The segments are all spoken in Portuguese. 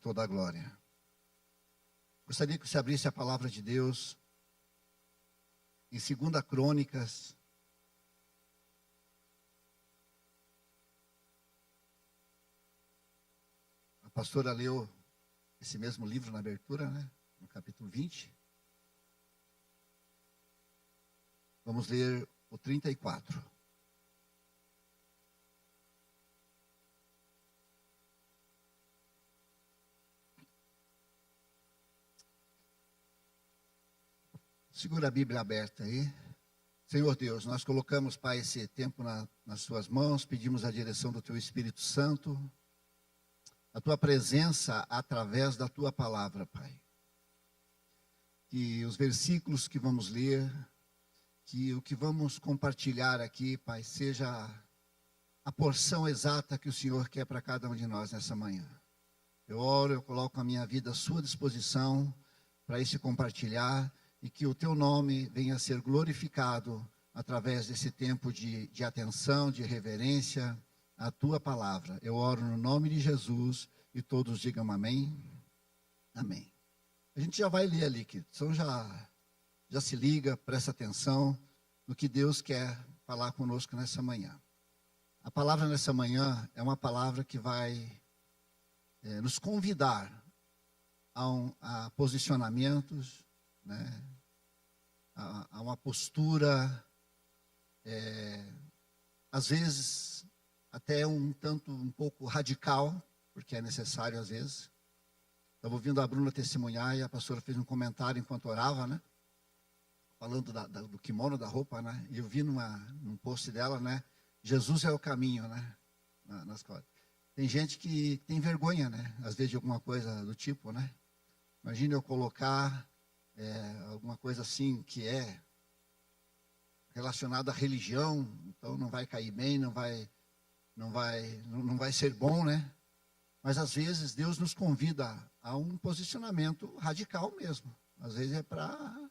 toda a glória. Gostaria que você abrisse a palavra de Deus em 2 Crônicas, a pastora leu esse mesmo livro na abertura, né? No capítulo 20. Vamos ler o 34. Segura a Bíblia aberta aí. Senhor Deus, nós colocamos, Pai, esse tempo nas Suas mãos, pedimos a direção do Teu Espírito Santo, a Tua presença através da Tua palavra, Pai. Que os versículos que vamos ler, que o que vamos compartilhar aqui, Pai, seja a porção exata que o Senhor quer para cada um de nós nessa manhã. Eu oro, eu coloco a minha vida à Sua disposição para esse compartilhar, e que o Teu nome venha a ser glorificado através desse tempo de atenção, de reverência à Tua palavra. Eu oro no nome de Jesus e todos digam amém. Amém. A gente já vai ler ali, então já se liga, presta atenção no que Deus quer falar conosco nessa manhã. A palavra nessa manhã é uma palavra que vai nos convidar a posicionamentos, né? A uma postura, às vezes, até um pouco radical, porque é necessário às vezes. Estava ouvindo a Bruna testemunhar e a pastora fez um comentário enquanto orava, né? Falando do kimono, da roupa, né? E eu vi num post dela, né? Jesus é o caminho, né? Nas coisas. Tem gente que tem vergonha, né? Às vezes de alguma coisa do tipo, né? Imagina eu colocar alguma coisa assim que é relacionada à religião, então não vai cair bem, não vai ser bom, né? Mas às vezes Deus nos convida a um posicionamento radical mesmo. Às vezes é para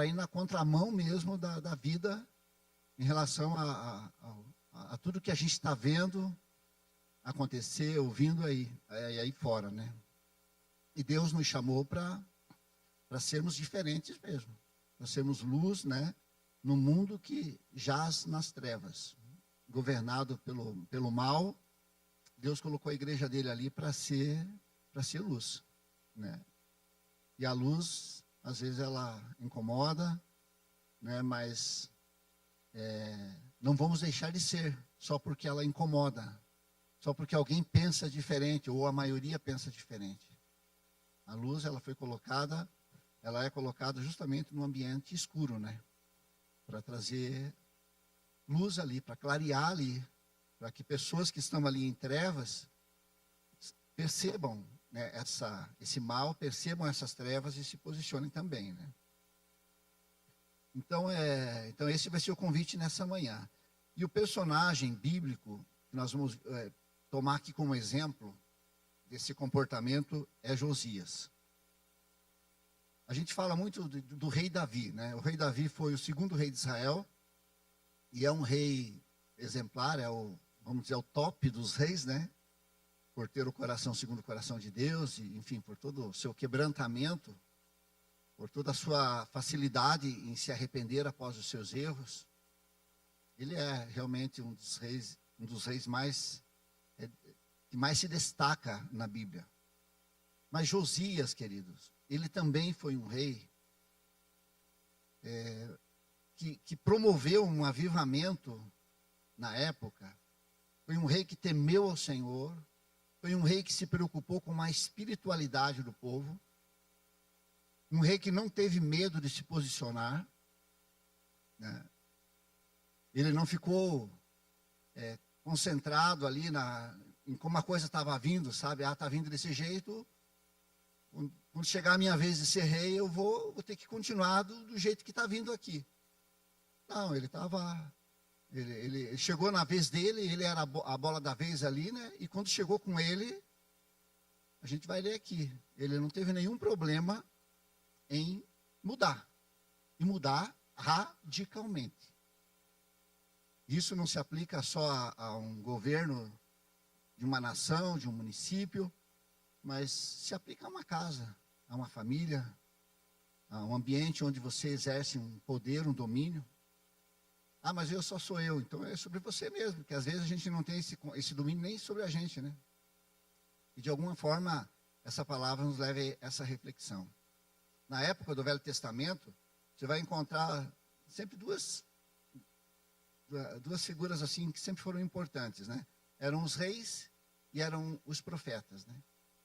ir na contramão mesmo da vida em relação a tudo que a gente está vendo acontecer, ouvindo aí fora, né? E Deus nos chamou para sermos diferentes mesmo, para sermos luz, né, no mundo que jaz nas trevas, governado pelo mal. Deus colocou a igreja dele ali para ser luz, né? E a luz, às vezes ela incomoda, né, mas não vamos deixar de ser só porque ela incomoda, só porque alguém pensa diferente ou a maioria pensa diferente. A luz, ela é colocada justamente no ambiente escuro, né? Para trazer luz ali, para clarear ali, para que pessoas que estão ali em trevas percebam, né, esse mal, percebam essas trevas e se posicionem também, né? Então esse vai ser o convite nessa manhã. E o personagem bíblico que nós vamos tomar aqui como exemplo desse comportamento é Josias. A gente fala muito do rei Davi, né? O rei Davi foi o segundo rei de Israel e é um rei exemplar, vamos dizer, o top dos reis, né? Por ter o coração segundo o coração de Deus, e, enfim, por todo o seu quebrantamento, por toda a sua facilidade em se arrepender após os seus erros. Ele é realmente um dos reis que mais se destaca na Bíblia. Mas Josias, queridos, ele também foi um rei que promoveu um avivamento na época. Foi um rei que temeu ao Senhor, foi um rei que se preocupou com a espiritualidade do povo, um rei que não teve medo de se posicionar, né? Ele não ficou concentrado ali em como a coisa estava vindo, sabe? Está vindo desse jeito. Quando chegar a minha vez de ser rei, eu vou ter que continuar do jeito que está vindo aqui. Não, ele chegou na vez dele, ele era a bola da vez ali, né? E quando chegou com ele, a gente vai ler aqui, ele não teve nenhum problema em mudar. E mudar radicalmente. Isso não se aplica só a um governo de uma nação, de um município, mas se aplica a uma casa, a uma família, a um ambiente onde você exerce um poder, um domínio. Ah, mas eu só sou eu, então é sobre você mesmo, porque às vezes a gente não tem esse domínio nem sobre a gente, né? E de alguma forma, essa palavra nos leva a essa reflexão. Na época do Velho Testamento, você vai encontrar sempre duas figuras assim que sempre foram importantes, né? Eram os reis e eram os profetas, né?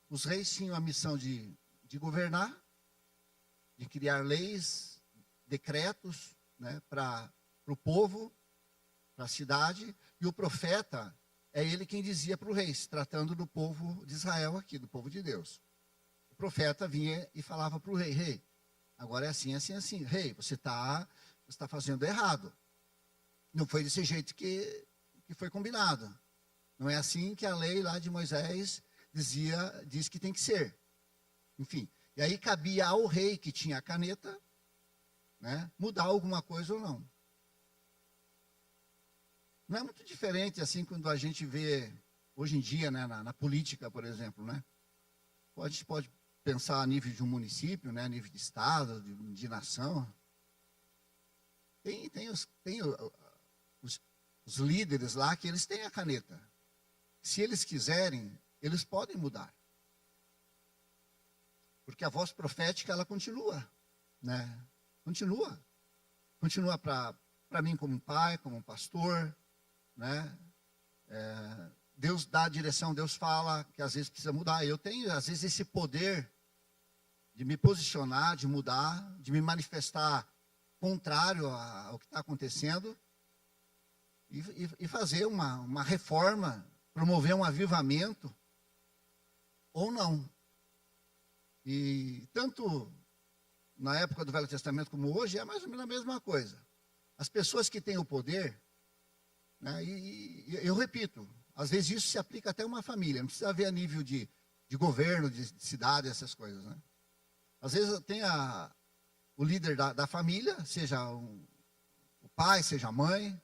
Os reis tinham a missão de governar, de criar leis, decretos, né, para o povo, para a cidade, e o profeta é ele quem dizia para o rei, se tratando do povo de Israel aqui, do povo de Deus. O profeta vinha e falava para o rei, rei, agora é assim, assim, assim. Rei, você está fazendo errado. Não foi desse jeito que foi combinado. Não é assim que a lei lá de Moisés diz que tem que ser. Enfim, e aí cabia ao rei que tinha a caneta, né, mudar alguma coisa ou não. Não é muito diferente assim quando a gente vê hoje em dia, né, na política, por exemplo, né? A gente pode pensar a nível de um município, né, a nível de estado, de nação. Tem os líderes lá que eles têm a caneta. Se eles quiserem, eles podem mudar. Porque a voz profética, ela continua, né? Continua para mim como pai, como pastor, né? Deus dá a direção, Deus fala que às vezes precisa mudar. Eu tenho, às vezes, esse poder de me posicionar, de mudar, de me manifestar contrário ao que está acontecendo e fazer uma reforma, promover um avivamento ou não. E tanto na época do Velho Testamento como hoje, é mais ou menos a mesma coisa. As pessoas que têm o poder, né, e eu repito, às vezes isso se aplica até a uma família, não precisa ver a nível de governo, de cidade, essas coisas, né? Às vezes tem o líder da família, seja o pai, seja a mãe,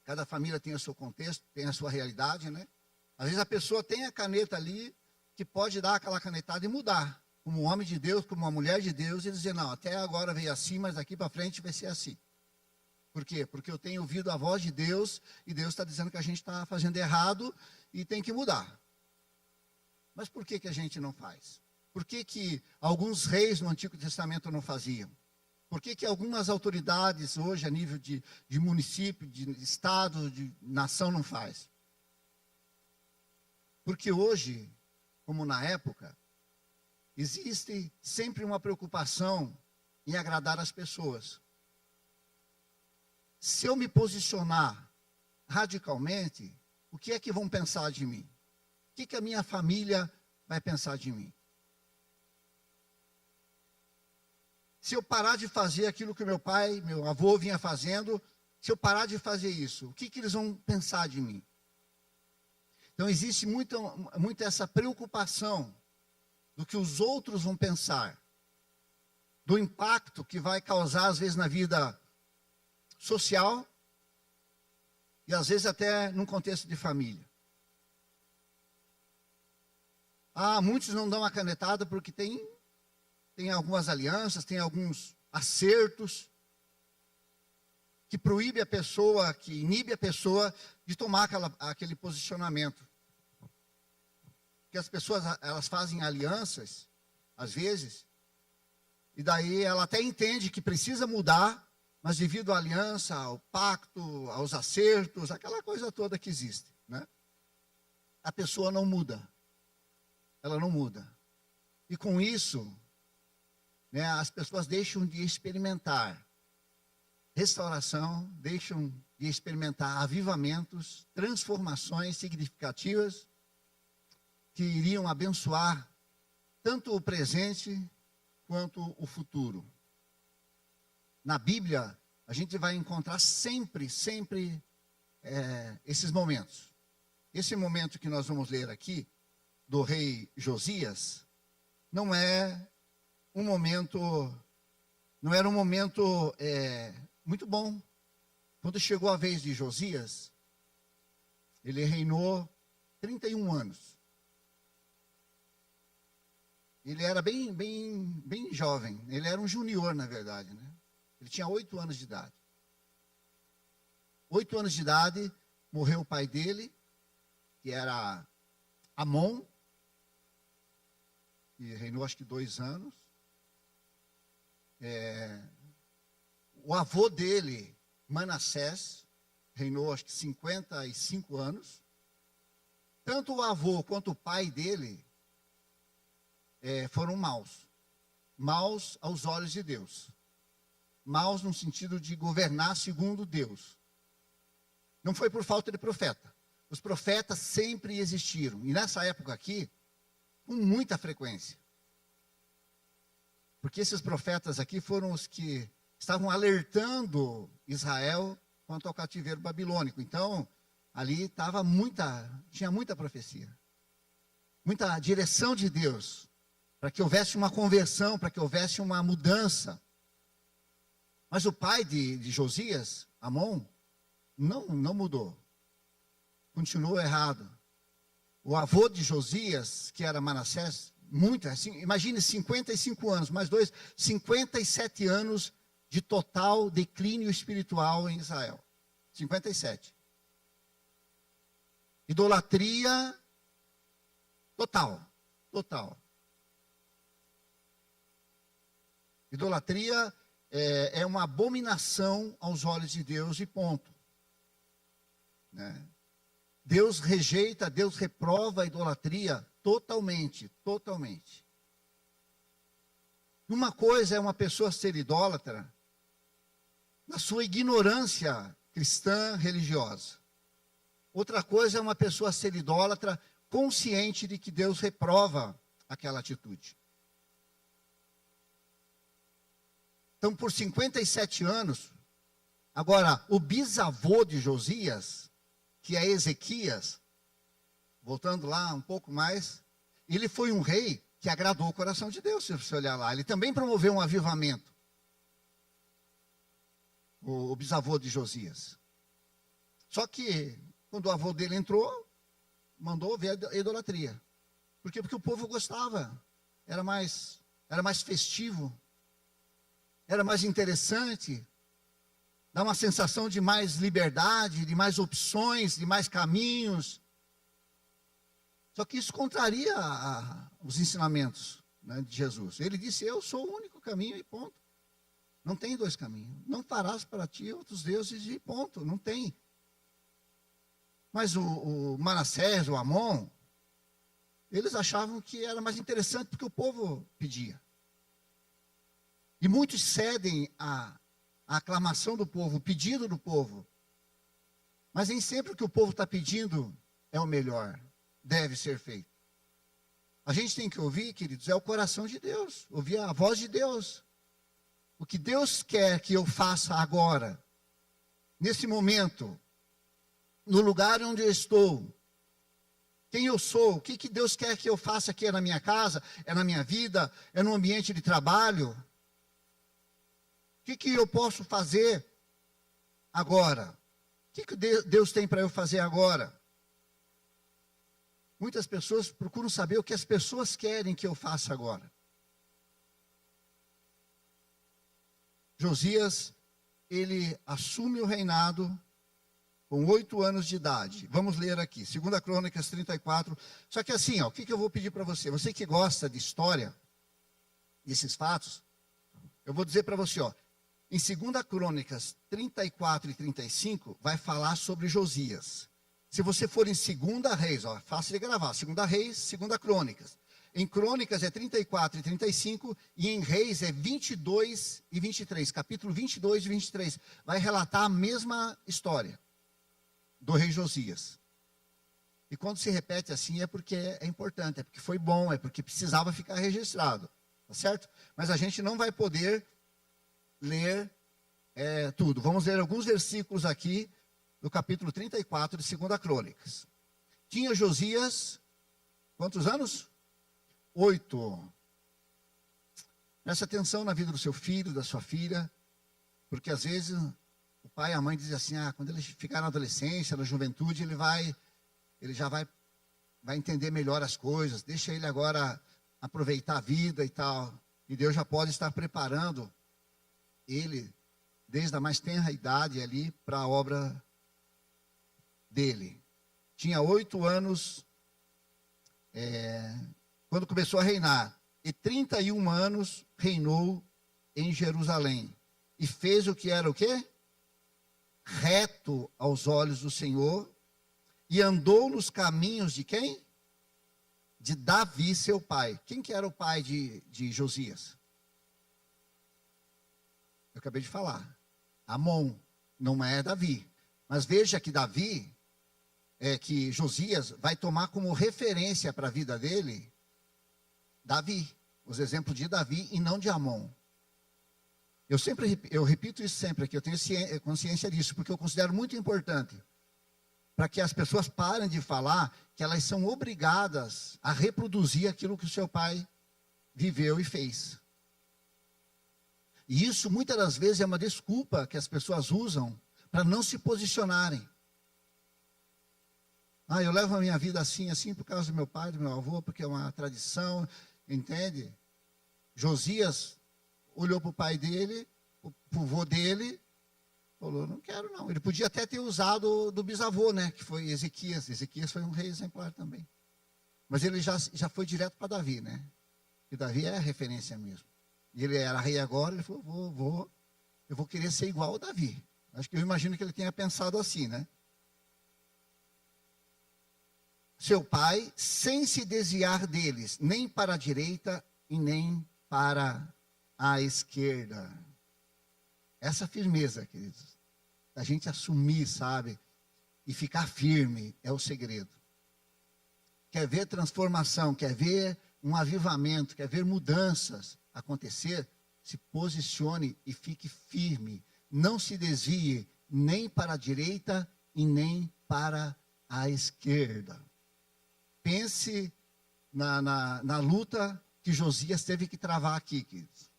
cada família tem o seu contexto, tem a sua realidade, né? Às vezes a pessoa tem a caneta ali, que pode dar aquela canetada e mudar, como um homem de Deus, como uma mulher de Deus, e dizer, não, até agora veio assim, mas daqui para frente vai ser assim. Por quê? Porque eu tenho ouvido a voz de Deus, e Deus está dizendo que a gente está fazendo errado e tem que mudar. Mas por que a gente não faz? Por que alguns reis no Antigo Testamento não faziam? Por que algumas autoridades hoje, a nível de município, de estado, de nação, não faz? Porque hoje, como na época, existe sempre uma preocupação em agradar as pessoas. Se eu me posicionar radicalmente, o que é que vão pensar de mim? O que a minha família vai pensar de mim? Se eu parar de fazer aquilo que meu pai, meu avô vinha fazendo, se eu parar de fazer isso, o que eles vão pensar de mim? Então existe muito essa preocupação do que os outros vão pensar, do impacto que vai causar às vezes na vida social e às vezes até num contexto de família. Muitos não dão a canetada porque tem algumas alianças, tem alguns acertos que proíbe a pessoa, que inibe a pessoa de tomar aquele posicionamento. Porque as pessoas, elas fazem alianças, às vezes, e daí ela até entende que precisa mudar, mas devido à aliança, ao pacto, aos acertos, aquela coisa toda que existe, né? A pessoa não muda. Ela não muda. E com isso, né, as pessoas deixam de experimentar restauração, deixam de experimentar avivamentos, transformações significativas que iriam abençoar tanto o presente quanto o futuro. Na Bíblia, a gente vai encontrar sempre esses momentos. Esse momento que nós vamos ler aqui, do rei Josias, não era um momento muito bom. Quando chegou a vez de Josias, ele reinou 31 anos. ele era bem jovem. Ele era um junior, na verdade, né? Ele tinha 8 anos de idade. 8 anos de idade, morreu o pai dele, que era Amon, que reinou acho que 2 anos. O avô dele, Manassés, reinou acho que 55 anos. Tanto o avô quanto o pai dele foram maus. Maus aos olhos de Deus. Maus no sentido de governar segundo Deus. Não foi por falta de profeta. Os profetas sempre existiram. E nessa época aqui, com muita frequência. Porque esses profetas aqui foram os que estavam alertando Israel quanto ao cativeiro babilônico. Então, ali tinha muita profecia. Muita direção de Deus. Para que houvesse uma conversão, para que houvesse uma mudança. Mas o pai de Josias, Amon, não mudou. Continuou errado. O avô de Josias, que era Manassés, imagine 55 anos, mais 2, 57 anos de total declínio espiritual em Israel. 57. Idolatria total. Idolatria é uma abominação aos olhos de Deus e ponto. Né? Deus rejeita, Deus reprova a idolatria totalmente. Uma coisa é uma pessoa ser idólatra na sua ignorância cristã religiosa. Outra coisa é uma pessoa ser idólatra consciente de que Deus reprova aquela atitude. Então, por 57 anos, agora, o bisavô de Josias, que é Ezequias, voltando lá um pouco mais, ele foi um rei que agradou o coração de Deus, se você olhar lá. Ele também promoveu um avivamento. O bisavô de Josias. Só que, quando o avô dele entrou, mandou ver a idolatria. Por quê? Porque o povo gostava. Era mais festivo. Era mais interessante. Dá uma sensação de mais liberdade, de mais opções, de mais caminhos. Só que isso contraria os ensinamentos, né, de Jesus. Ele disse, eu sou o único caminho e ponto. Não tem 2 caminhos. Não farás para ti outros deuses e ponto. Não tem. Mas o Manassés, o Amon, eles achavam que era mais interessante porque o povo pedia. E muitos cedem à aclamação do povo, o pedido do povo. Mas nem sempre o que o povo está pedindo é o melhor, deve ser feito. A gente tem que ouvir, queridos, é o coração de Deus, ouvir a voz de Deus. O que Deus quer que eu faça agora, nesse momento, no lugar onde eu estou, quem eu sou, o que Deus quer que eu faça aqui, é na minha casa, é na minha vida, é no ambiente de trabalho. O que eu posso fazer agora? O que Deus tem para eu fazer agora? Muitas pessoas procuram saber o que as pessoas querem que eu faça agora. Josias, ele assume o reinado com 8 anos de idade. Vamos ler aqui, 2 Crônicas 34. Só que assim, o que eu vou pedir para você? Você que gosta de história, desses fatos, eu vou dizer para você, em 2 Crônicas 34 e 35, vai falar sobre Josias. Se você for em 2 Reis, fácil de gravar, 2 Reis, 2 Crônicas. Em Crônicas é 34 e 35, e em Reis é 22 e 23. Capítulo 22 e 23. Vai relatar a mesma história do rei Josias. E quando se repete assim é porque é importante, é porque foi bom, é porque precisava ficar registrado. Tá certo? Mas a gente não vai poder ler tudo. Vamos ler alguns versículos aqui do capítulo 34 de 2 Crônicas. Tinha Josias, quantos anos? 8. Preste atenção na vida do seu filho, da sua filha, porque às vezes o pai e a mãe dizem assim, quando ele ficar na adolescência, na juventude, ele já vai entender melhor as coisas, deixa ele agora aproveitar a vida e tal. E Deus já pode estar preparando ele, desde a mais tenra idade ali, para a obra dele. Tinha 8 anos quando começou a reinar. E 31 anos reinou em Jerusalém. E fez o que era o quê? Reto aos olhos do Senhor. E andou nos caminhos de quem? De Davi, seu pai. Quem que era o pai de Josias? Eu acabei de falar. Amon, não é Davi. Mas veja que Davi, que Josias vai tomar como referência para a vida dele, Davi. Os exemplos de Davi e não de Amon. Eu repito isso sempre aqui, eu tenho consciência disso, porque eu considero muito importante. Para que as pessoas parem de falar que elas são obrigadas a reproduzir aquilo que o seu pai viveu e fez. E isso muitas das vezes é uma desculpa que as pessoas usam para não se posicionarem. Eu levo a minha vida assim, assim, por causa do meu pai, do meu avô, porque é uma tradição, entende? Josias olhou para o pai dele, para o avô dele, falou, não quero não. Ele podia até ter usado do bisavô, né? Que foi Ezequias. Ezequias foi um rei exemplar também. Mas ele já foi direto para Davi, né? E Davi é a referência mesmo. E ele era rei agora, ele falou, eu vou querer ser igual ao Davi. Acho que eu imagino que ele tenha pensado assim, né? Seu pai, sem se desviar deles, nem para a direita e nem para a esquerda. Essa firmeza, queridos, a gente assumir, sabe, e ficar firme é o segredo. Quer ver transformação, quer ver um avivamento, quer ver mudanças acontecer, se posicione e fique firme. Não se desvie nem para a direita e nem para a esquerda. Pense na luta que Josias teve que travar aqui, queridos.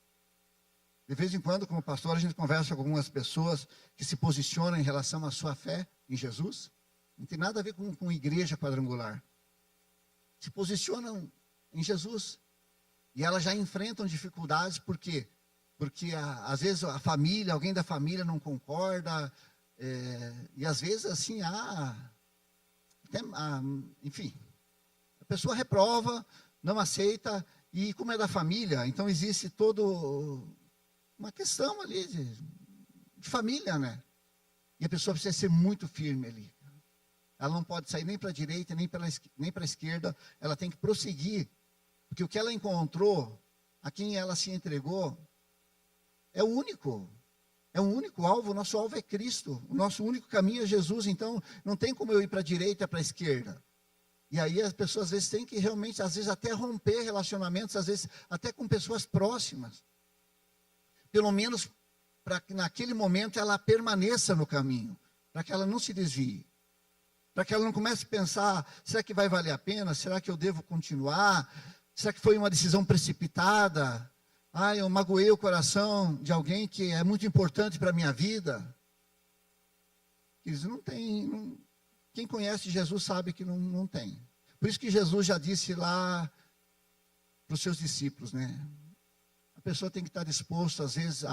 De vez em quando, como pastor, a gente conversa com algumas pessoas que se posicionam em relação à sua fé em Jesus. Não tem nada a ver com igreja quadrangular. Se posicionam em Jesus. E elas já enfrentam dificuldades, por quê? Porque às vezes a família, alguém da família não concorda. E às vezes assim, enfim, a pessoa reprova, não aceita. E como é da família, então existe todo uma questão ali de família, né? E a pessoa precisa ser muito firme ali. Ela não pode sair nem para a direita, nem para a esquerda. Ela tem que prosseguir. Porque o que ela encontrou, a quem ela se entregou, é o único. É o único alvo. O nosso alvo é Cristo. O nosso único caminho é Jesus. Então, não tem como eu ir para a direita, para a esquerda. E aí as pessoas às vezes têm que realmente, às vezes até romper relacionamentos, às vezes até com pessoas próximas. Pelo menos para que naquele momento ela permaneça no caminho, para que ela não se desvie. Para que ela não comece a pensar, será que vai valer a pena? Será que eu devo continuar? Será que foi uma decisão precipitada? Eu magoei o coração de alguém que é muito importante para a minha vida. Eles não têm. Quem conhece Jesus sabe que não tem. Por isso que Jesus já disse lá para os seus discípulos, né? A pessoa tem que estar disposta, às vezes,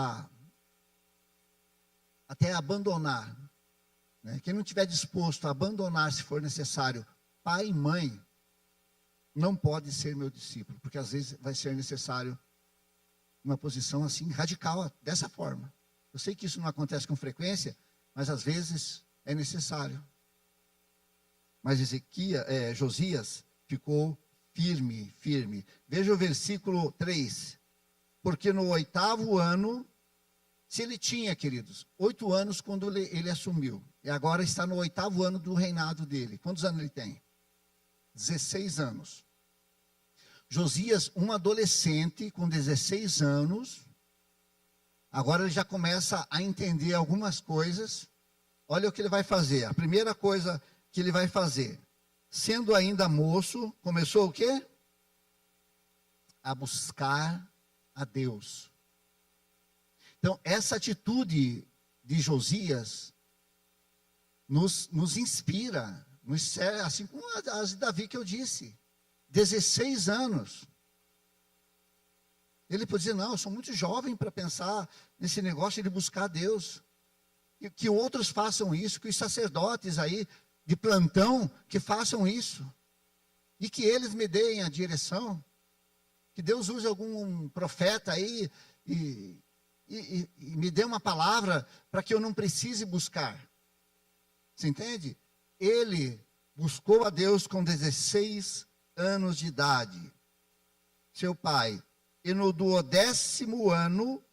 até abandonar. Né? Quem não estiver disposto a abandonar, se for necessário, pai e mãe, não pode ser meu discípulo, porque às vezes vai ser necessário uma posição assim, radical, dessa forma. Eu sei que isso não acontece com frequência, mas às vezes é necessário. Mas Josias ficou firme. Veja o versículo 3. Porque no 8º ano, se ele tinha, queridos, 8 anos quando ele assumiu, e agora está no 8º ano do reinado dele. Quantos anos ele tem? 16 anos. Josias, um adolescente com 16 anos, agora ele já começa a entender algumas coisas. Olha o que ele vai fazer. A primeira coisa que ele vai fazer, sendo ainda moço, começou o quê? A buscar a Deus. Então, essa atitude de Josias nos inspira, assim como as de Davi que eu disse. 16 anos. Ele pode dizer, não, eu sou muito jovem para pensar nesse negócio de buscar Deus. E que outros façam isso, que os sacerdotes aí de plantão que façam isso. E que eles me deem a direção. Que Deus use algum profeta aí e me dê uma palavra para que eu não precise buscar. Você entende? Ele buscou a Deus com 16 anos de idade. Seu pai. E no duodécimo ano,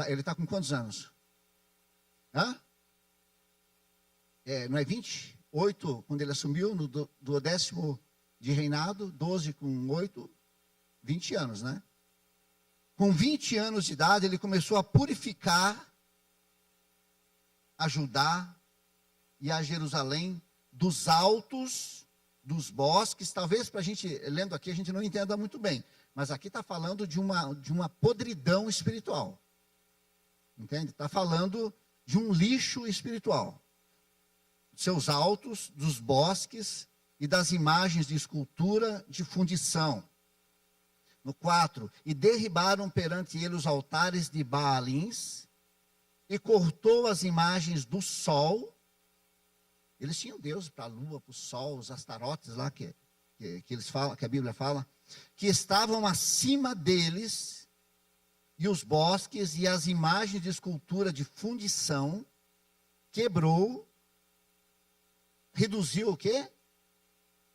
ele está com quantos anos? Hã? Não é 28, quando ele assumiu, no duodécimo de reinado, 12 com 8, 20 anos, né? Com 20 anos de idade, ele começou a purificar a Judá e a Jerusalém dos altos dos bosques. Talvez para a gente, lendo aqui, a gente não entenda muito bem, mas aqui está falando de uma podridão espiritual. Entende? Está falando de um lixo espiritual. Seus altos, dos bosques e das imagens de escultura de fundição. No 4, e derribaram perante ele os altares de Baalins, e cortou as imagens do sol. Eles tinham deuses para a lua, para o sol, os astarotes lá que eles falam, que a Bíblia fala, que estavam acima deles, e os bosques e as imagens de escultura de fundição, quebrou, reduziu o quê?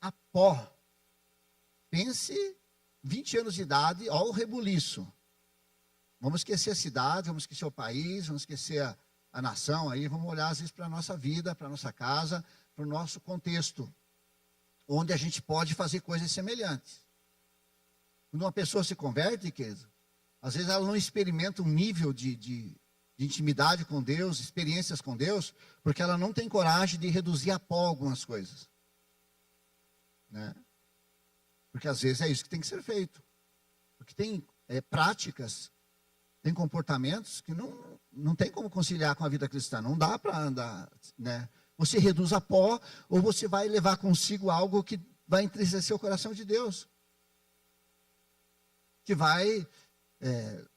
A pó. Pense, 20 anos de idade, ó o rebuliço. Vamos esquecer a cidade, vamos esquecer o país, vamos esquecer a nação aí, vamos olhar às vezes para a nossa vida, para a nossa casa, para o nosso contexto, onde a gente pode fazer coisas semelhantes. Quando uma pessoa se converte, querido, às vezes ela não experimenta um nível de intimidade com Deus, experiências com Deus, porque ela não tem coragem de reduzir a pó algumas coisas. Né? Porque às vezes é isso que tem que ser feito. Porque tem práticas, tem comportamentos que não tem como conciliar com a vida cristã. Não dá para andar, né? Você reduz a pó, ou você vai levar consigo algo que vai entristecer o coração de Deus. Que vai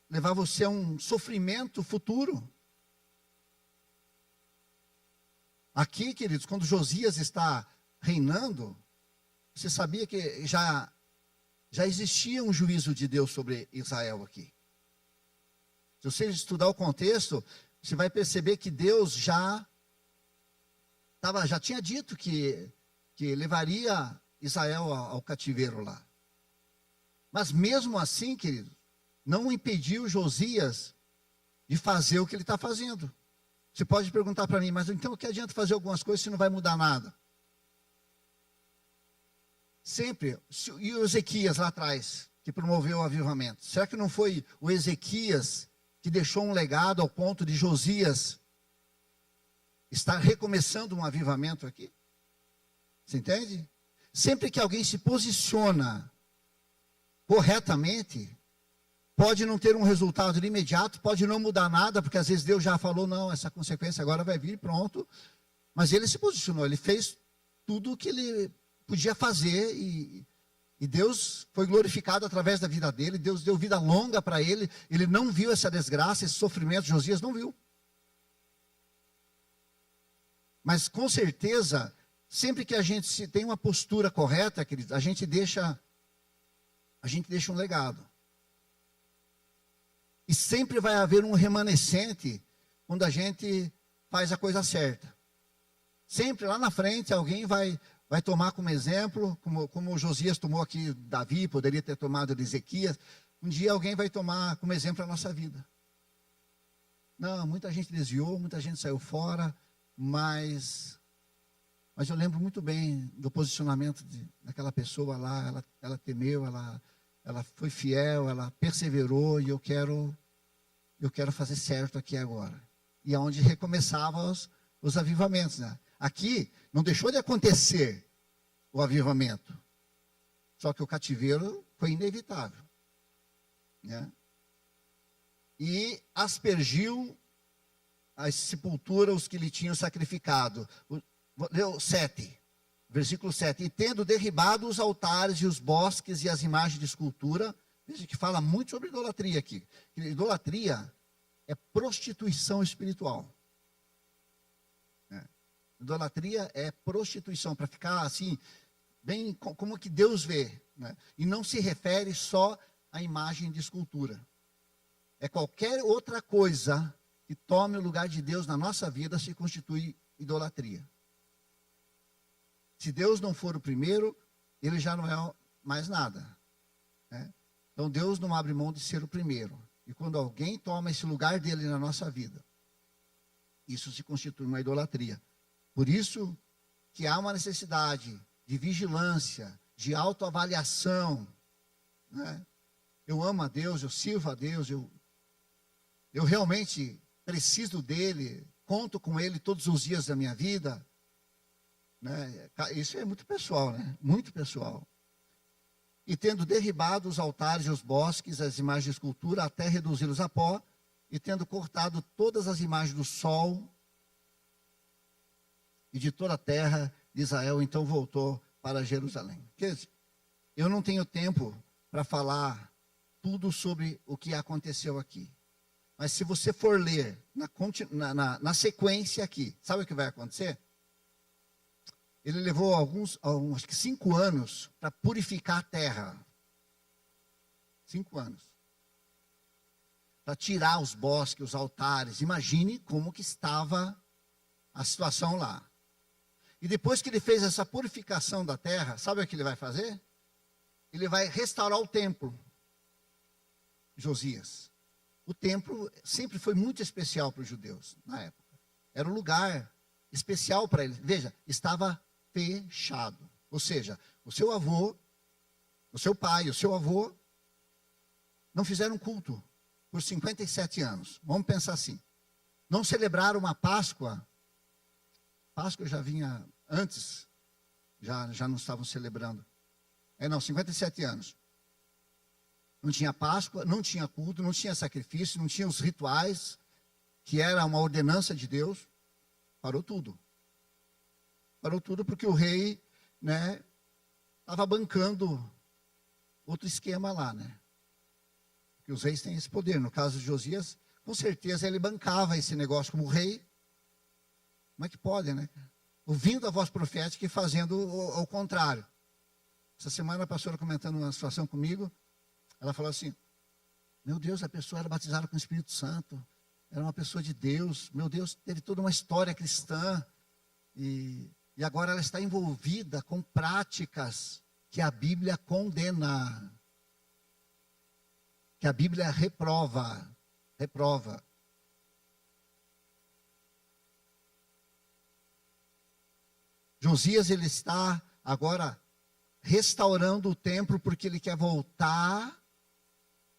levar você a um sofrimento futuro. Aqui, queridos, quando Josias está reinando, você sabia que já existia um juízo de Deus sobre Israel aqui. Se você estudar o contexto, você vai perceber que Deus já tinha dito que levaria Israel ao cativeiro lá. Mas mesmo assim, querido, não impediu Josias de fazer o que ele está fazendo. Você pode perguntar para mim, mas então o que adianta fazer algumas coisas se não vai mudar nada? Sempre, e o Ezequias lá atrás, que promoveu o avivamento? Será que não foi o Ezequias que deixou um legado ao ponto de Josias estar recomeçando um avivamento aqui? Você entende? Sempre que alguém se posiciona corretamente, pode não ter um resultado imediato, pode não mudar nada, porque às vezes Deus já falou, não, essa consequência agora vai vir, pronto. Mas ele se posicionou, ele fez tudo o que ele podia fazer e Deus foi glorificado através da vida dele. Deus deu vida longa para ele. Ele não viu essa desgraça, esse sofrimento. Josias não viu. Mas com certeza, sempre que a gente tem uma postura correta, queridos, a gente deixa um legado. E sempre vai haver um remanescente quando a gente faz a coisa certa. Sempre lá na frente alguém vai tomar como exemplo, como Josias tomou aqui Davi, poderia ter tomado de Ezequias. Um dia alguém vai tomar como exemplo a nossa vida. Não, muita gente desviou, muita gente saiu fora, mas eu lembro muito bem do posicionamento daquela pessoa lá. Ela temeu, ela foi fiel, ela perseverou, e eu quero fazer certo aqui agora. E é onde recomeçavam os avivamentos, né? Aqui não deixou de acontecer o avivamento, só que o cativeiro foi inevitável, né? E aspergiu a sepultura os que lhe tinham sacrificado. Leu 7. Versículo 7. E tendo derribado os altares e os bosques e as imagens de escultura. Veja que fala muito sobre idolatria aqui. Idolatria é prostituição espiritual. Idolatria é prostituição, para ficar assim, bem como que Deus vê. Né? E não se refere só à imagem de escultura. É qualquer outra coisa que tome o lugar de Deus na nossa vida se constitui idolatria. Se Deus não for o primeiro, ele já não é mais nada. Né? Então Deus não abre mão de ser o primeiro. E quando alguém toma esse lugar dele na nossa vida, isso se constitui uma idolatria. Por isso que há uma necessidade de vigilância, de autoavaliação. Né? Eu amo a Deus, eu sirvo a Deus, eu realmente preciso dele, conto com ele todos os dias da minha vida. Né? Isso é muito pessoal, né? Muito pessoal. E tendo derribado os altares e os bosques, as imagens de escultura, até reduzi-los a pó, e tendo cortado todas as imagens do sol e de toda a terra de Israel, então voltou para Jerusalém. Quer dizer, eu não tenho tempo para falar tudo sobre o que aconteceu aqui. Mas se você for ler na sequência aqui, sabe o que vai acontecer? Ele levou acho que 5 anos para purificar a terra. 5 anos. Para tirar os bosques, os altares. Imagine como que estava a situação lá. E depois que ele fez essa purificação da terra, sabe o que ele vai fazer? Ele vai restaurar o templo. Josias. O templo sempre foi muito especial para os judeus na época. Era um lugar especial para eles. Veja, estava fechado. Ou seja, o seu avô, o seu pai, o seu avô não fizeram culto por 57 anos. Vamos pensar assim. Não celebraram uma Páscoa. Páscoa já vinha antes. Já não estavam celebrando. 57 anos. Não tinha Páscoa, não tinha culto, não tinha sacrifício, não tinha os rituais, que era uma ordenança de Deus. Parou tudo. Parou tudo porque o rei, né, estava bancando outro esquema lá, né? Porque os reis têm esse poder. No caso de Josias, com certeza ele bancava esse negócio como rei. Como é que pode, né? Ouvindo a voz profética e fazendo o contrário. Essa semana a pastora comentando uma situação comigo, ela falou assim, meu Deus, a pessoa era batizada com o Espírito Santo, era uma pessoa de Deus, meu Deus, teve toda uma história cristã, e agora ela está envolvida com práticas que a Bíblia condena, que a Bíblia reprova. Josias, ele está agora restaurando o templo porque ele quer voltar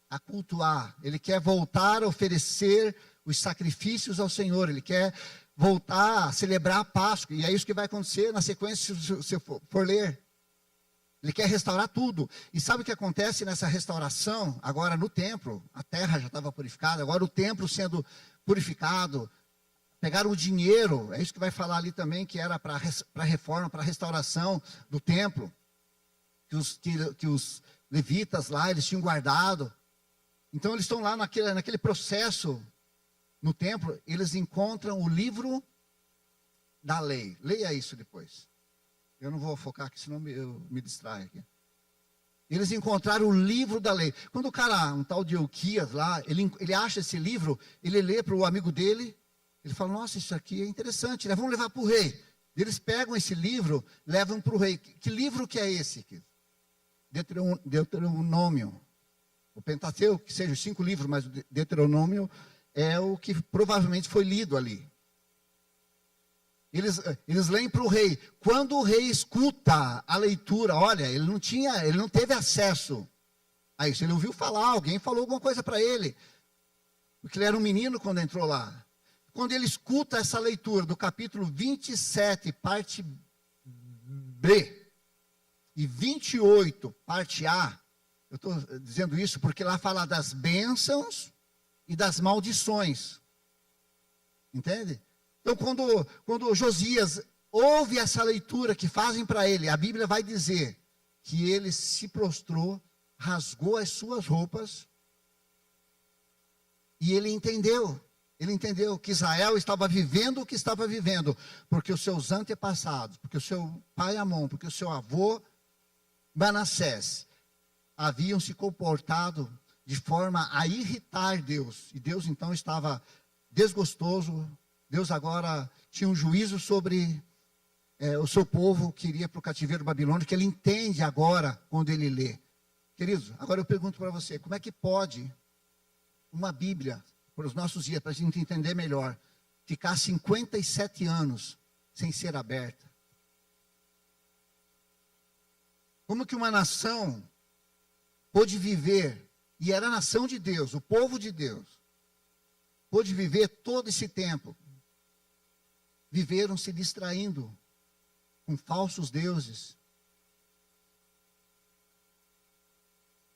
a cultuar, ele quer voltar a oferecer os sacrifícios ao Senhor, ele quer voltar a celebrar a Páscoa, e é isso que vai acontecer na sequência, se você for ler. Ele quer restaurar tudo. E sabe o que acontece nessa restauração? Agora no templo, a terra já estava purificada, agora o templo sendo purificado, pegaram o dinheiro, é isso que vai falar ali também, que era para a reforma, para a restauração do templo, que os levitas lá, eles tinham guardado. Então eles estão lá naquele processo, no templo, eles encontram o livro da lei. Leia isso depois. Eu não vou focar aqui, senão eu me distraio aqui. Eles encontraram o livro da lei. Quando o cara, um tal de Euquias lá, ele acha esse livro, ele lê para o amigo dele, ele fala, nossa, isso aqui é interessante, vamos levar para o rei. Eles pegam esse livro, levam para o rei. Que livro que é esse? Deuteronômio. O Pentateuco, que seja os 5 livros, mas o Deuteronômio é o que provavelmente foi lido ali. Eles leem para o rei. Quando o rei escuta a leitura, olha, ele não teve acesso a isso. Ele ouviu falar, alguém falou alguma coisa para ele. Porque ele era um menino quando entrou lá. Quando ele escuta essa leitura do capítulo 27, parte B, e 28, parte A, eu estou dizendo isso porque lá fala das bênçãos e das maldições. Entende? Então, quando Josias ouve essa leitura que fazem para ele, a Bíblia vai dizer que ele se prostrou, rasgou as suas roupas, e ele entendeu que Israel estava vivendo o que estava vivendo, porque os seus antepassados, porque o seu pai Amon, porque o seu avô Manassés haviam se comportado de forma a irritar Deus, e Deus então estava desgostoso. Deus agora tinha um juízo sobre o seu povo que iria para o cativeiro babilônico, que ele entende agora quando ele lê. Queridos, agora eu pergunto para você, como é que pode uma Bíblia, para os nossos dias, para a gente entender melhor, ficar 57 anos sem ser aberta? Como que uma nação pôde viver, e era a nação de Deus, o povo de Deus, pôde viver todo esse tempo? Viveram se distraindo com falsos deuses,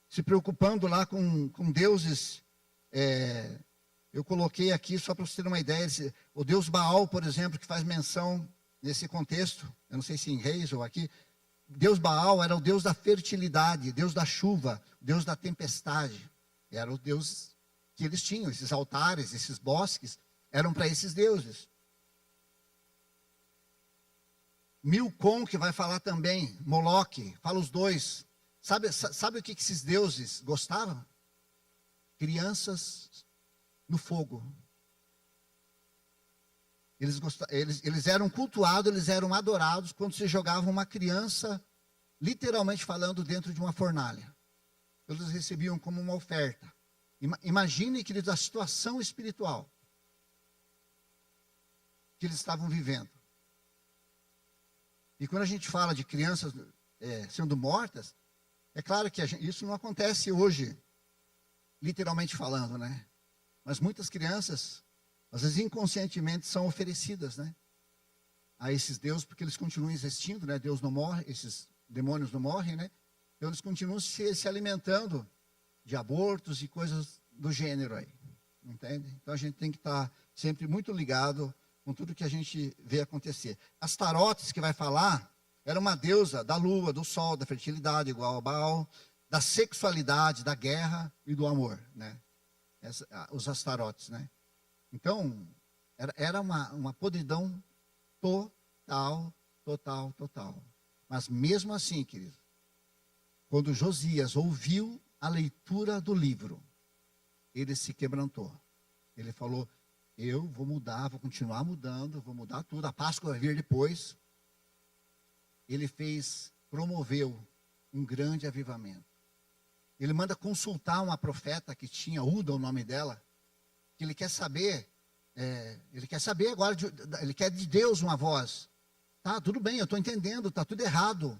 se preocupando lá com deuses. Eu coloquei aqui só para você ter uma ideia, o deus Baal, por exemplo, que faz menção nesse contexto, eu não sei se em Reis ou aqui. Deus Baal era o deus da fertilidade, deus da chuva, deus da tempestade. Era o deus que eles tinham, esses altares, esses bosques, eram para esses deuses. Milcom, que vai falar também, Moloque, fala os dois. Sabe o que esses deuses gostavam? Crianças no fogo. Eles eram cultuados, eles eram adorados quando se jogava uma criança, literalmente falando, dentro de uma fornalha. Eles recebiam como uma oferta. Imagine, queridos, a situação espiritual que eles estavam vivendo. E quando a gente fala de crianças sendo mortas, é claro que isso não acontece hoje, literalmente falando, né? Mas muitas crianças, às vezes inconscientemente, são oferecidas, né, a esses deuses, porque eles continuam existindo, né? Deus não morre, esses demônios não morrem, né? Então eles continuam se alimentando de abortos e coisas do gênero aí, entende? Então a gente tem que estar sempre muito ligado com tudo que a gente vê acontecer. Astarotes, que vai falar, era uma deusa da lua, do sol, da fertilidade, igual a Baal, da sexualidade, da guerra e do amor, né? Os Astarotes, né? Então, era uma podridão total. Mas mesmo assim, querido, quando Josias ouviu a leitura do livro, ele se quebrantou. Ele falou: eu vou mudar, vou continuar mudando, vou mudar tudo, a Páscoa vai vir depois. Ele promoveu um grande avivamento. Ele manda consultar uma profeta que tinha, Uda, o nome dela, que ele quer saber agora, ele quer de Deus uma voz. Tá, tudo bem, eu estou entendendo, está tudo errado.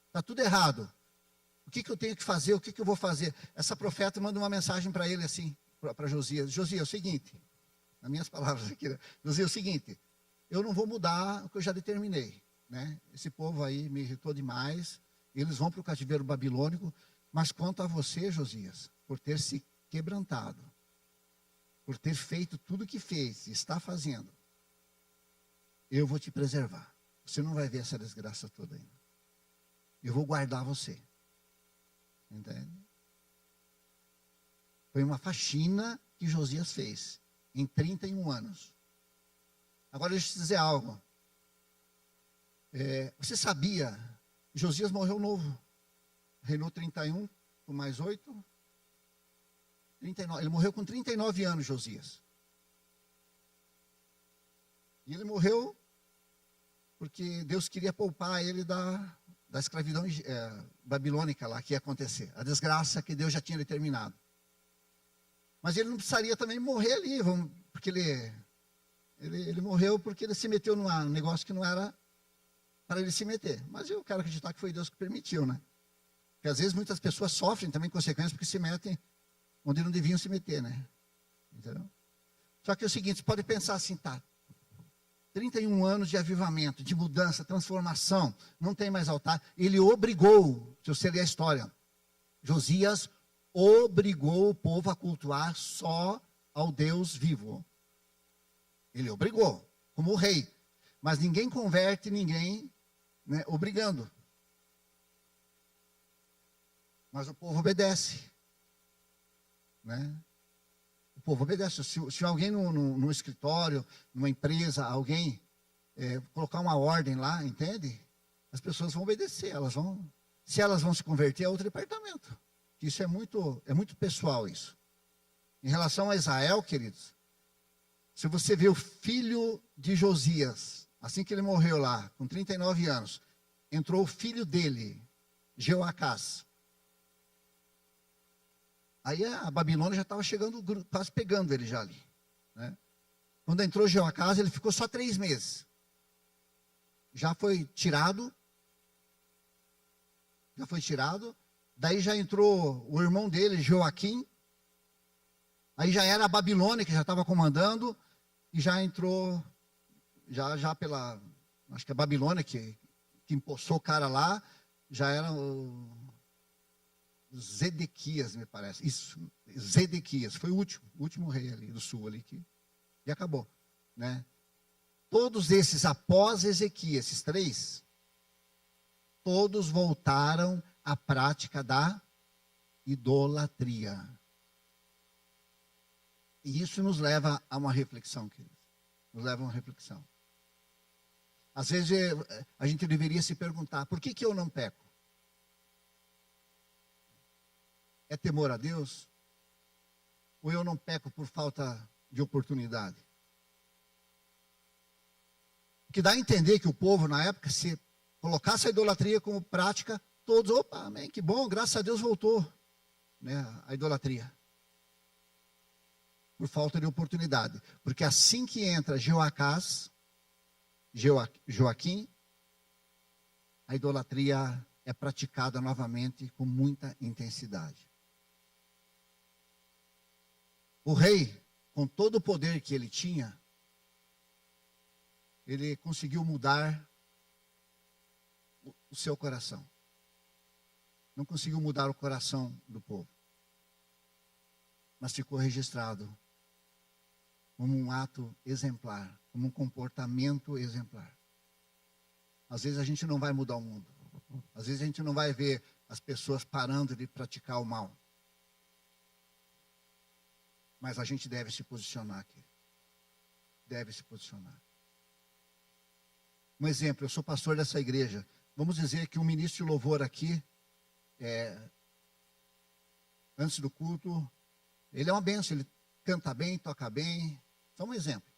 Está tudo errado. O que eu tenho que fazer? O que eu vou fazer? Essa profeta manda uma mensagem para ele assim, para Josias. Josias, é o seguinte, nas minhas palavras aqui, né? Josias, é o seguinte, eu não vou mudar o que eu já determinei, né? Esse povo aí me irritou demais, eles vão para o cativeiro babilônico, mas quanto a você, Josias, por ter se quebrantado, por ter feito tudo o que fez e está fazendo, eu vou te preservar. Você não vai ver essa desgraça toda ainda. Eu vou guardar você. Entende? Foi uma faxina que Josias fez em 31 anos. Agora deixa eu te dizer algo. Você sabia, Josias morreu novo. Reinou 31, com mais 8. 39. Ele morreu com 39 anos, Josias. E ele morreu porque Deus queria poupar ele da escravidão babilônica lá que ia acontecer. A desgraça que Deus já tinha determinado. Mas ele não precisaria também morrer ali, porque ele morreu porque ele se meteu num negócio que não era para ele se meter. Mas eu quero acreditar que foi Deus que permitiu, né? Porque às vezes muitas pessoas sofrem também consequências porque se metem onde não deviam se meter, né? Entendeu? Só que é o seguinte, você pode pensar assim, tá, 31 anos de avivamento, de mudança, transformação, não tem mais altar. Ele obrigou, se você ler a história, Josias obrigou o povo a cultuar só ao Deus vivo. Ele obrigou, como o rei. Mas ninguém converte ninguém, né, obrigando. Mas o povo obedece. Né? O povo obedece. Se alguém no escritório, numa empresa, alguém colocar uma ordem lá, entende? As pessoas vão obedecer. Se elas vão se converter, é outro departamento. Isso é muito pessoal, isso. Em relação a Israel, queridos, se você vê o filho de Josias, assim que ele morreu lá, com 39 anos, entrou o filho dele, Jeoacás. Aí a Babilônia já estava chegando, quase pegando ele já ali. Né? Quando entrou Jeoacás, ele ficou só 3 meses. Já foi tirado. Daí já entrou o irmão dele, Joaquim. Aí já era a Babilônia que já estava comandando. E já entrou, já pela, acho que a Babilônia que empossou o cara lá, já era o Zedequias, me parece. Isso, Zedequias, foi o último rei ali do sul ali e acabou, né? Todos esses após Ezequias, esses 3, todos voltaram à prática da idolatria. E isso nos leva a uma reflexão, queridos. Nos leva a uma reflexão. Às vezes a gente deveria se perguntar, por que eu não peco? É temor a Deus? Ou eu não peco por falta de oportunidade? O que dá a entender que o povo, na época, se colocasse a idolatria como prática, todos, opa, amém, que bom, graças a Deus voltou, né, a idolatria. Por falta de oportunidade. Porque assim que entra Joaquim, a idolatria é praticada novamente com muita intensidade. O rei, com todo o poder que ele tinha, ele conseguiu mudar o seu coração. Não conseguiu mudar o coração do povo. Mas ficou registrado como um ato exemplar, como um comportamento exemplar. Às vezes a gente não vai mudar o mundo. Às vezes a gente não vai ver as pessoas parando de praticar o mal. Mas a gente deve se posicionar aqui. Deve se posicionar. Um exemplo, eu sou pastor dessa igreja. Vamos dizer que um ministro de louvor aqui, antes do culto, ele é uma bênção, ele canta bem, toca bem. Só um exemplo.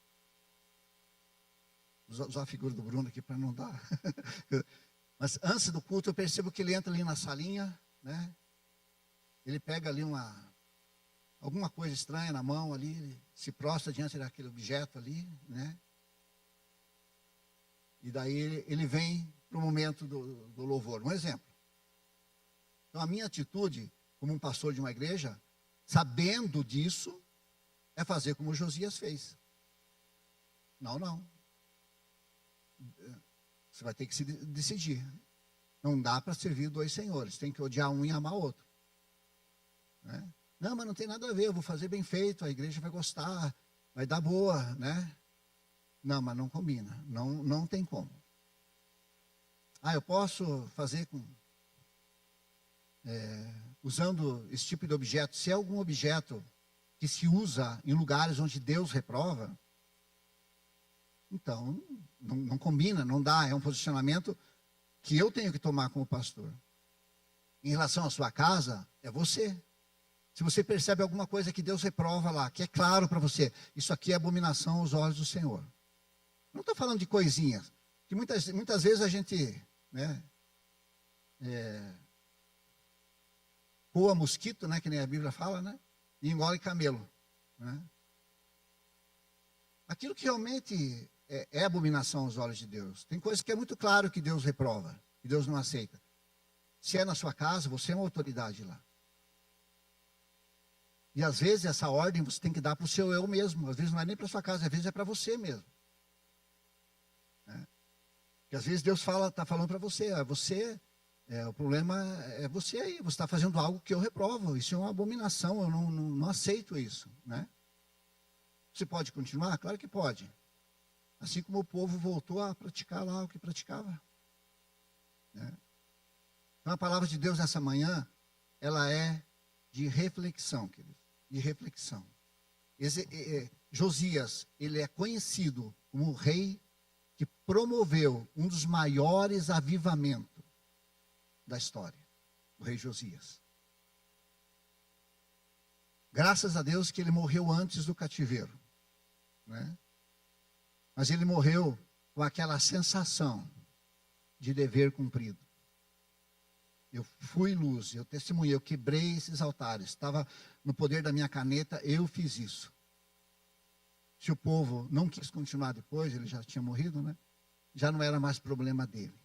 Vou usar a figura do Bruno aqui para não dar. Mas antes do culto eu percebo que ele entra ali na salinha, né? Ele pega ali alguma coisa estranha na mão ali, ele se prostra diante daquele objeto ali, né? E daí ele vem para o momento do louvor. Um exemplo. Então a minha atitude como um pastor de uma igreja, sabendo disso, é fazer como Josias fez. Não. Você vai ter que se decidir. Não dá para servir 2 senhores. Tem que odiar um e amar o outro. Né? Não, mas não tem nada a ver. Eu vou fazer bem feito. A igreja vai gostar. Vai dar boa, né? Não, mas não combina. Não tem como. Eu posso fazer usando esse tipo de objeto. Se é algum objeto que se usa em lugares onde Deus reprova, então não combina, não dá. É um posicionamento que eu tenho que tomar como pastor. Em relação à sua casa, é você. Se você percebe alguma coisa que Deus reprova lá, que é claro para você, isso aqui é abominação aos olhos do Senhor. Não estou falando de coisinhas, que muitas vezes a gente, né, coa mosquito, né, que nem a Bíblia fala, né, e engole camelo. Né? Aquilo que realmente é abominação aos olhos de Deus. Tem coisas que é muito claro que Deus reprova, que Deus não aceita. Se é na sua casa, você é uma autoridade lá. E às vezes essa ordem você tem que dar para o seu eu mesmo. Às vezes não é nem para sua casa, às vezes é para você mesmo. Porque às vezes Deus está falando para você, o problema é você aí, você está fazendo algo que eu reprovo, isso é uma abominação, eu não aceito isso. Né? Você pode continuar? Claro que pode. Assim como o povo voltou a praticar lá o que praticava, né? Então a palavra de Deus nessa manhã, ela é de reflexão, querido, de reflexão. Josias, ele é conhecido como o rei que promoveu um dos maiores avivamentos da história, o rei Josias. Graças a Deus que ele morreu antes do cativeiro, né? Mas ele morreu com aquela sensação de dever cumprido. Eu fui luz, eu testemunhei, eu quebrei esses altares, estava no poder da minha caneta, eu fiz isso. Se o povo não quis continuar depois, ele já tinha morrido, né? Já não era mais problema dele.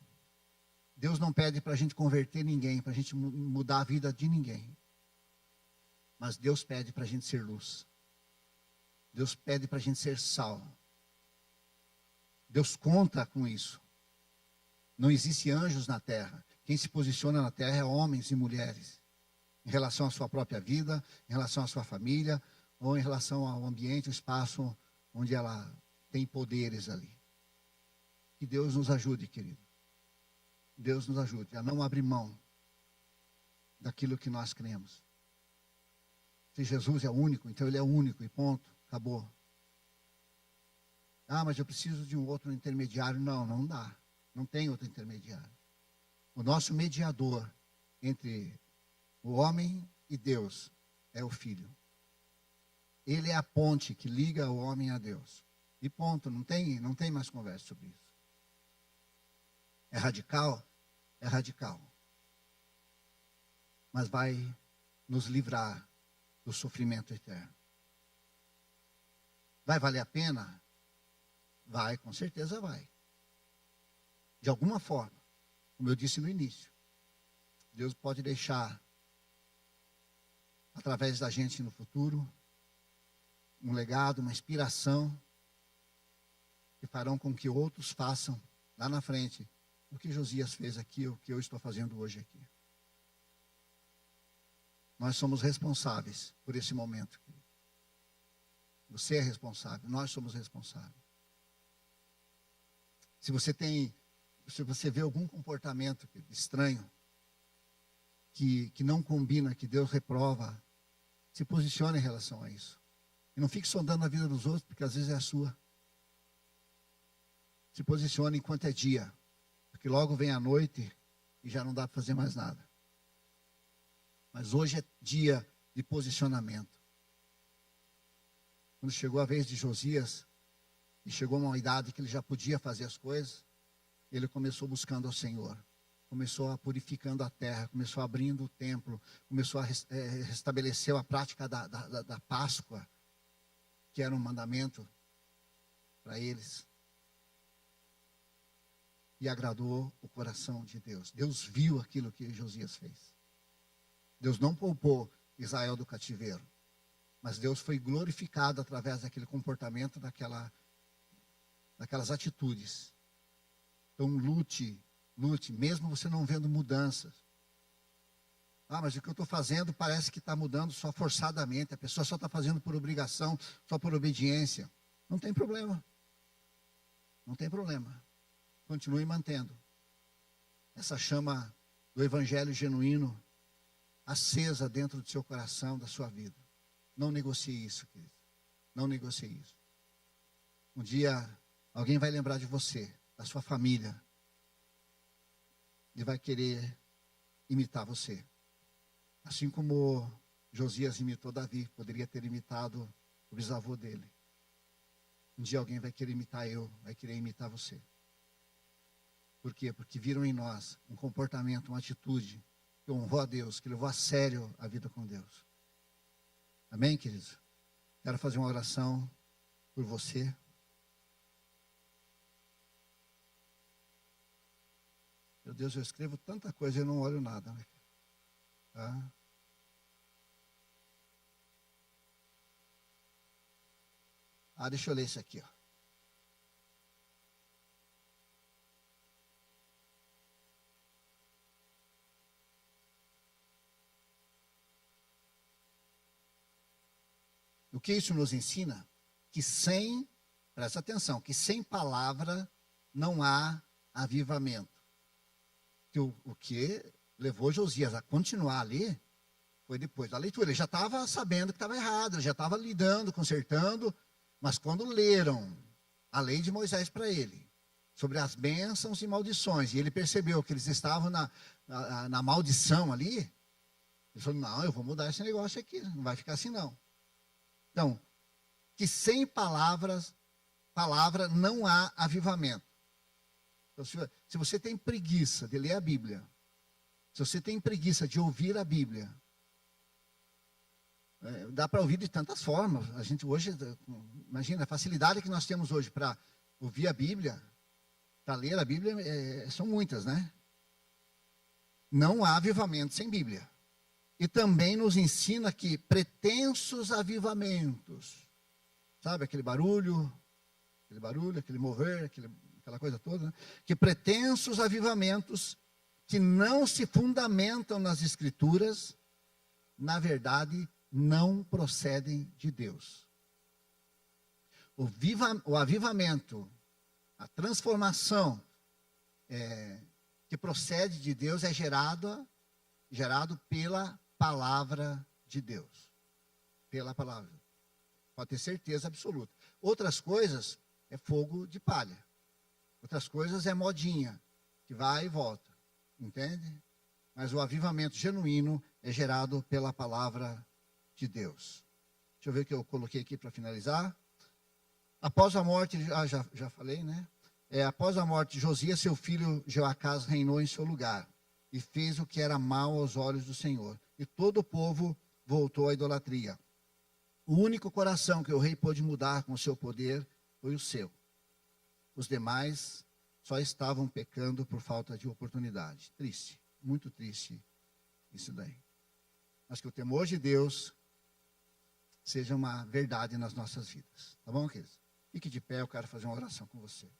Deus não pede para a gente converter ninguém, para a gente mudar a vida de ninguém. Mas Deus pede para a gente ser luz. Deus pede para a gente ser sal. Deus conta com isso. Não existe anjos na terra. Quem se posiciona na terra é homens e mulheres. Em relação à sua própria vida, em relação à sua família, ou em relação ao ambiente, o espaço onde ela tem poderes ali. Que Deus nos ajude, querido. Deus nos ajude a não abrir mão daquilo que nós cremos. Se Jesus é o único, então ele é o único e ponto, acabou. Ah, mas eu preciso de um outro intermediário. Não, não dá. Não tem outro intermediário. O nosso mediador entre o homem e Deus é o Filho. Ele é a ponte que liga o homem a Deus. E ponto, não tem mais conversa sobre isso. É radical? É radical. Mas vai nos livrar do sofrimento eterno. Vai valer a pena? Vai, com certeza vai. De alguma forma, como eu disse no início, Deus pode deixar, através da gente no futuro, um legado, uma inspiração, que farão com que outros façam, lá na frente, o que Josias fez aqui, o que eu estou fazendo hoje aqui. Nós somos responsáveis por esse momento. Você é responsável, nós somos responsáveis. Se você vê algum comportamento estranho, que não combina, que Deus reprova, se posicione em relação a isso. E não fique sondando a vida dos outros, porque às vezes é a sua. Se posicione enquanto é dia, porque logo vem a noite e já não dá para fazer mais nada. Mas hoje é dia de posicionamento. Quando chegou a vez de Josias, e chegou a uma idade que ele já podia fazer as coisas, ele começou buscando ao Senhor. Começou a purificando a terra, começou abrindo o templo, começou a restabelecer a prática da Páscoa, que era um mandamento para eles. E agradou o coração de Deus. Deus viu aquilo que Josias fez. Deus não poupou Israel do cativeiro, mas Deus foi glorificado através daquele comportamento, daquelas atitudes. Então lute, mesmo você não vendo mudanças. Ah, mas o que eu estou fazendo parece que está mudando só forçadamente, a pessoa só está fazendo por obrigação, só por obediência. Não tem problema. Não tem problema. Continue mantendo essa chama do evangelho genuíno acesa dentro do seu coração, da sua vida. Não negocie isso, querido. Não negocie isso. Um dia alguém vai lembrar de você, da sua família, e vai querer imitar você. Assim como Josias imitou Davi, poderia ter imitado o bisavô dele. Um dia alguém vai querer imitar eu, vai querer imitar você. Por quê? Porque viram em nós um comportamento, uma atitude que honrou a Deus, que levou a sério a vida com Deus. Amém, queridos? Quero fazer uma oração por você. Meu Deus, eu escrevo tanta coisa e eu não olho nada, né? Tá? Deixa eu ler isso aqui, ó. O que isso nos ensina? Que sem presta atenção, que sem palavra não há avivamento. Que o que levou Josias a continuar ali foi depois da leitura. Ele já estava sabendo que estava errado, ele já estava lidando, consertando, mas quando leram a lei de Moisés para ele, sobre as bênçãos e maldições, e ele percebeu que eles estavam na maldição ali, ele falou, não, eu vou mudar esse negócio aqui, não vai ficar assim não. Então, que sem palavra não há avivamento. Então, se você tem preguiça de ler a Bíblia, se você tem preguiça de ouvir a Bíblia, dá para ouvir de tantas formas. A gente hoje, imagina, a facilidade que nós temos hoje para ouvir a Bíblia, para ler a Bíblia, são muitas, né? Não há avivamento sem Bíblia. E também nos ensina que pretensos avivamentos, sabe, aquele barulho, aquele mover, aquela coisa toda, né? Que pretensos avivamentos que não se fundamentam nas Escrituras, na verdade, não procedem de Deus. O avivamento, a transformação que procede de Deus é gerado pela palavra de Deus. Pela palavra. Pode ter certeza absoluta. Outras coisas é fogo de palha. Outras coisas é modinha, que vai e volta. Entende? Mas o avivamento genuíno é gerado pela palavra de Deus. Deixa eu ver o que eu coloquei aqui para finalizar. Após a morte, já falei, né? Após a morte de Josias, seu filho Jeoacás reinou em seu lugar e fez o que era mal aos olhos do Senhor. E todo o povo voltou à idolatria. O único coração que o rei pôde mudar com o seu poder foi o seu. Os demais só estavam pecando por falta de oportunidade. Triste, muito triste isso daí. Mas que o temor de Deus seja uma verdade nas nossas vidas. Tá bom, queridos? Fique de pé, eu quero fazer uma oração com você.